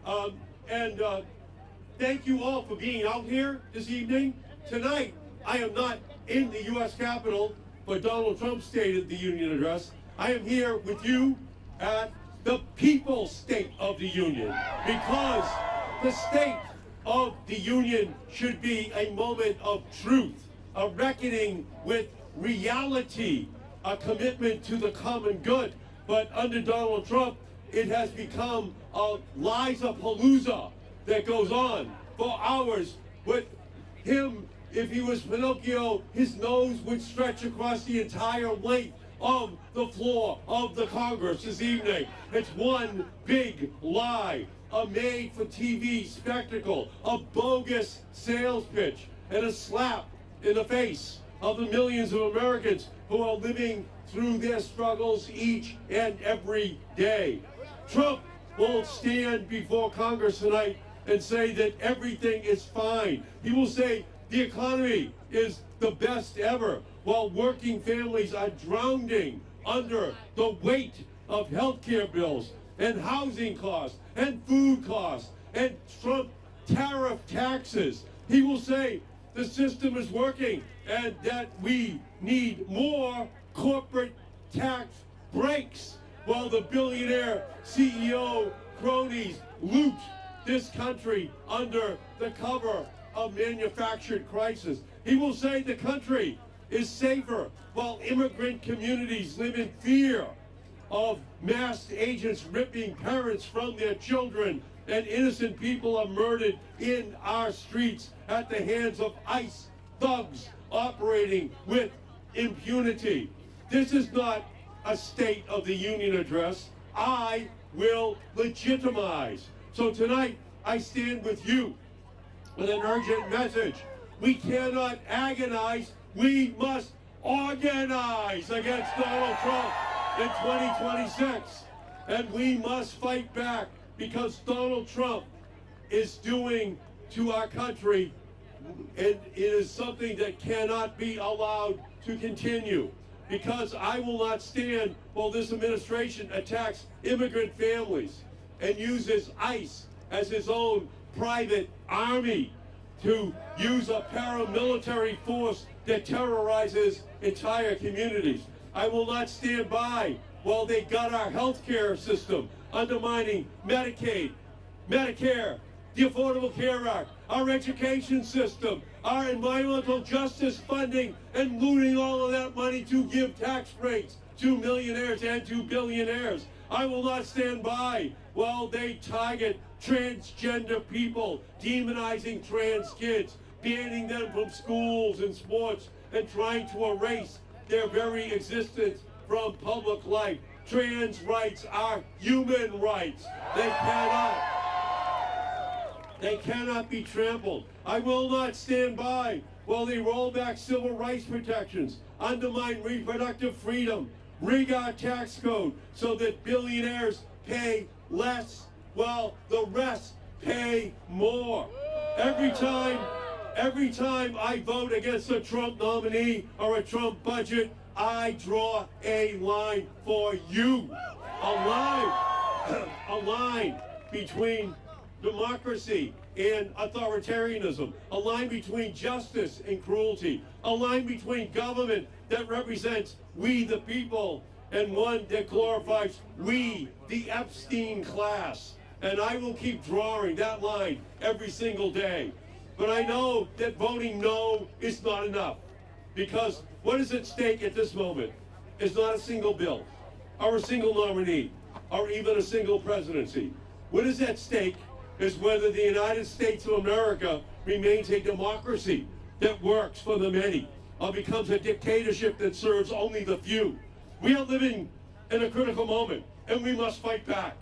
And thank you all for being out here this evening. Tonight, I am not in the U.S. Capitol for Donald Trump's State of the Union address. I am here with you at the People's State of the Union, because the State of the Union should be a moment of truth, a reckoning with reality, a commitment to the common good. But under Donald Trump, it has become a lies-a-palooza that goes on for hours. With him, if he was Pinocchio, his nose would stretch across the entire length of the floor of the Congress this evening. It's one big lie, a made-for-TV spectacle, a bogus sales pitch, and a slap in the face of the millions of Americans who are living through their struggles each and every day. Trump won't stand before Congress tonight and say that everything is fine. He will say the economy is the best ever, while working families are drowning under the weight of health care bills and housing costs and food costs and Trump tariff taxes. He will say the system is working and that we need more corporate tax breaks, while the billionaire CEO cronies loot this country under the cover of manufactured crisis. He will say the country is safer, while immigrant communities live in fear of masked agents ripping parents from their children, and innocent people are murdered in our streets at the hands of ICE thugs operating with impunity. This is not a State of the Union address. I will legitimize. So tonight, I stand with you with an urgent message. We cannot agonize. We must organize against Donald Trump in 2026. And we must fight back, because Donald Trump is doing to our country, and it is something that cannot be allowed to continue. Because I will not stand while this administration attacks immigrant families and uses ICE as his own private army to use a paramilitary force that terrorizes entire communities. I will not stand by while they gut our healthcare system, undermining Medicaid, Medicare, the Affordable Care Act, our education system, our environmental justice funding, and looting all of that money to give tax breaks to millionaires and to billionaires. I will not stand by while they target transgender people, demonizing trans kids, banning them from schools and sports, and trying to erase their very existence from public life. Trans rights are human rights. They cannot be trampled. I will not stand by while they roll back civil rights protections, undermine reproductive freedom, rig our tax code so that billionaires pay less while the rest pay more. Every time I vote against a Trump nominee or a Trump budget, I draw a line for you. A line between democracy and authoritarianism, a line between justice and cruelty, a line between government that represents we the people and one that glorifies we the Epstein class. And I will keep drawing that line every single day. But I know that voting no is not enough, because what is at stake at this moment is not a single bill, or a single nominee, or even a single presidency. What is at stake is whether the United States of America remains a democracy that works for the many, or becomes a dictatorship that serves only the few. We are living in a critical moment, and we must fight back.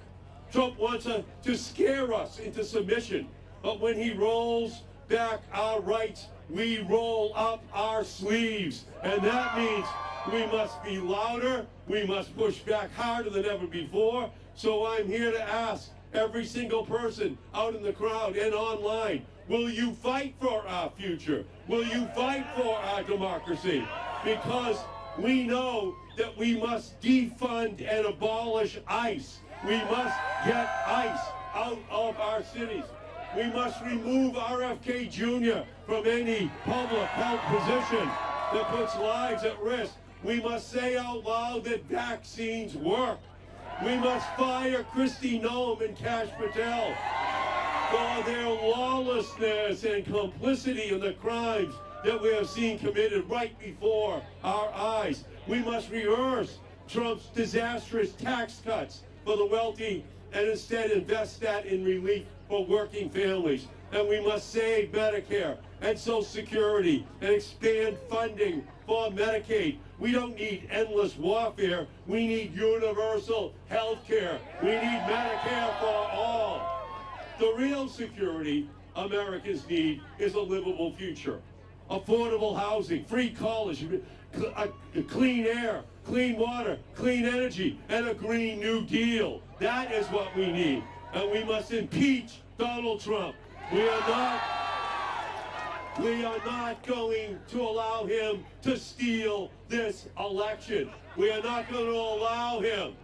Trump wants to scare us into submission, but when he rolls back our rights, we roll up our sleeves. And that means we must be louder, we must push back harder than ever before. So I'm here to ask every single person out in the crowd and online, will you fight for our future? Will you fight for our democracy? Because we know that we must defund and abolish ICE. We must get ICE out of our cities. We must remove RFK Jr. from any public health position that puts lives at risk. We must say out loud that vaccines work. We must fire Kristi Noem and Kash Patel for their lawlessness and complicity in the crimes that we have seen committed right before our eyes. We must reverse Trump's disastrous tax cuts for the wealthy and instead invest that in relief for working families. And we must save Medicare and Social Security and expand funding for Medicaid. We don't need endless warfare. We need universal health care. We need Medicare for all. The real security Americans need is a livable future. Affordable housing, free college, clean air, clean water, clean energy, and a Green New Deal. That is what we need. And we must impeach Donald Trump. We are not going to allow him to steal this election. We are not going to allow him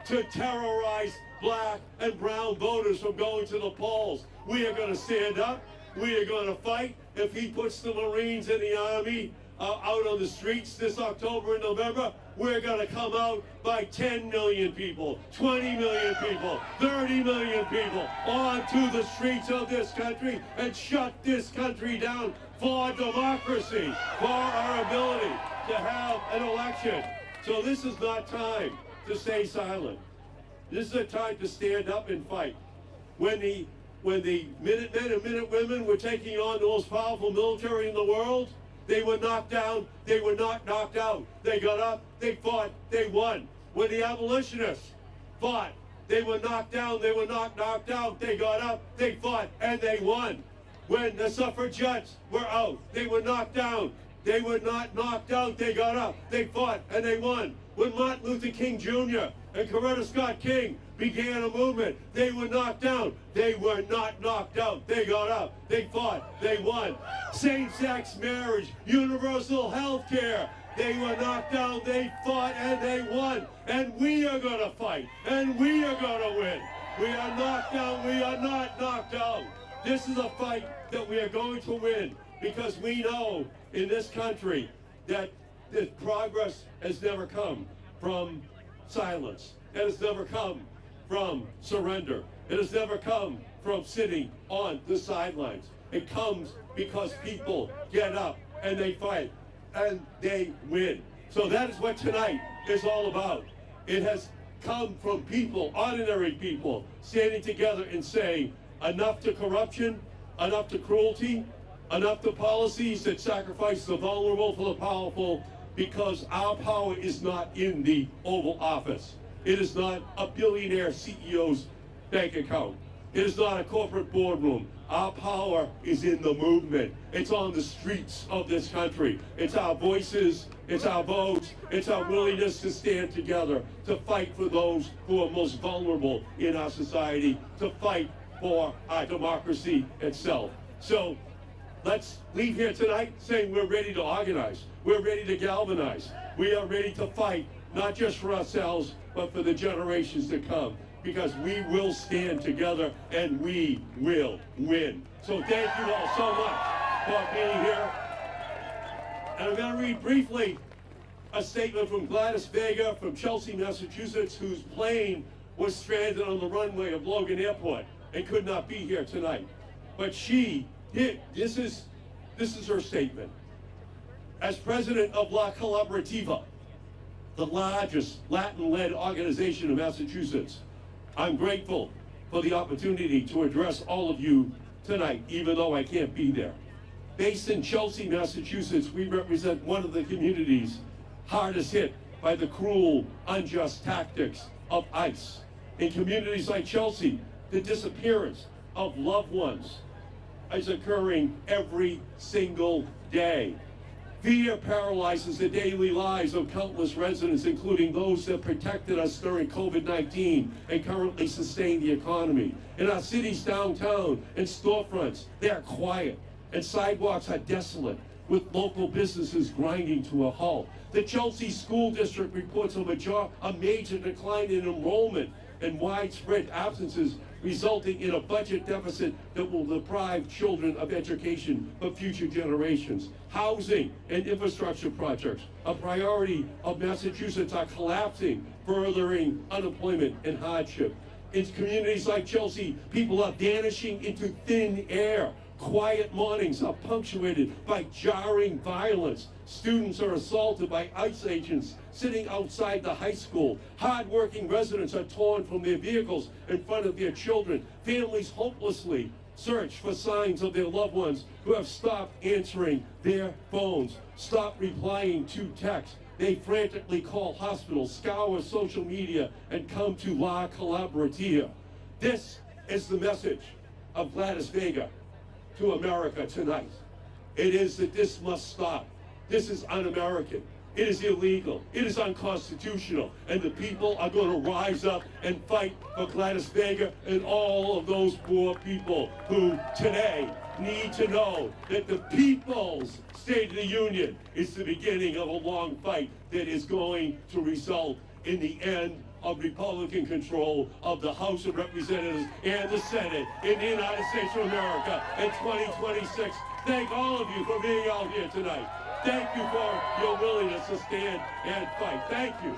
to terrorize black and brown voters from going to the polls. We are going to stand up. We are going to fight. If he puts the Marines and the Army out on the streets this October and November, we're going to come out by 10 million people, 20 million people, 30 million people onto the streets of this country and shut this country down for democracy, for our ability to have an election. So this is not time to stay silent. This is a time to stand up and fight. When the Minutemen and Minutewomen were taking on the most powerful military in the world, they were knocked down, they were not knocked out. They got up, they fought, they won. When the abolitionists fought, they were knocked down, they were not knocked out. They got up, they fought, and they won. When the suffragettes were out, they were knocked down, they were not knocked out. They got up, they fought, and they won. When Martin Luther King Jr. and Coretta Scott King began a movement, they were knocked down. They were not knocked out. They got up, they fought, they won. Same-sex marriage, universal health care, they were knocked down, they fought, and they won. And we are going to fight, and we are going to win. We are knocked down, we are not knocked out. This is a fight that we are going to win because we know in this country that this progress has never come from silence. It has never come from surrender. It has never come from sitting on the sidelines. It comes because people get up and they fight and they win. So that is what tonight is all about. It has come from people, ordinary people, standing together and saying, enough to corruption, enough to cruelty, enough to policies that sacrifice the vulnerable for the powerful, because our power is not in the Oval Office. It is not a billionaire CEO's bank account. It is not a corporate boardroom. Our power is in the movement. It's on the streets of this country. It's our voices, it's our votes, it's our willingness to stand together, to fight for those who are most vulnerable in our society, to fight for our democracy itself. So let's leave here tonight saying we're ready to organize. We're ready to galvanize. We are ready to fight, not just for ourselves, but for the generations to come. Because we will stand together and we will win. So thank you all so much for being here. And I'm going to read briefly a statement from Gladys Vega from Chelsea, Massachusetts, whose plane was stranded on the runway of Logan Airport and could not be here tonight. But this is her statement. As president of La Collaborativa, the largest Latin-led organization in Massachusetts, I'm grateful for the opportunity to address all of you tonight, even though I can't be there. Based in Chelsea, Massachusetts, we represent one of the communities hardest hit by the cruel, unjust tactics of ICE. In communities like Chelsea, the disappearance of loved ones is occurring every single day. Fear paralyzes the daily lives of countless residents, including those that protected us during COVID-19 and currently sustain the economy. In our city's downtown and storefronts, they are quiet, and sidewalks are desolate, with local businesses grinding to a halt. The Chelsea School District reports a major decline in enrollment and widespread absences, resulting in a budget deficit that will deprive children of education for future generations. Housing and infrastructure projects, a priority of Massachusetts, are collapsing, furthering unemployment and hardship. In communities like Chelsea, people are vanishing into thin air. Quiet mornings are punctuated by jarring violence. Students are assaulted by ICE agents sitting outside the high school. Hard-working residents are torn from their vehicles in front of their children. Families hopelessly search for signs of their loved ones who have stopped answering their phones, stopped replying to texts. They frantically call hospitals, scour social media, and come to La Collaborativa. This is the message of Gladys Vega to America tonight. It is that this must stop. This is un-American. It is illegal. It is unconstitutional. And the people are going to rise up and fight for Gladys Vega and all of those poor people who today need to know that the People's State of the Union is the beginning of a long fight that is going to result in the end of Republican control of the House of Representatives and the Senate in the United States of America in 2026. Thank all of you for being out here tonight. Thank you for your willingness to stand and fight. Thank you.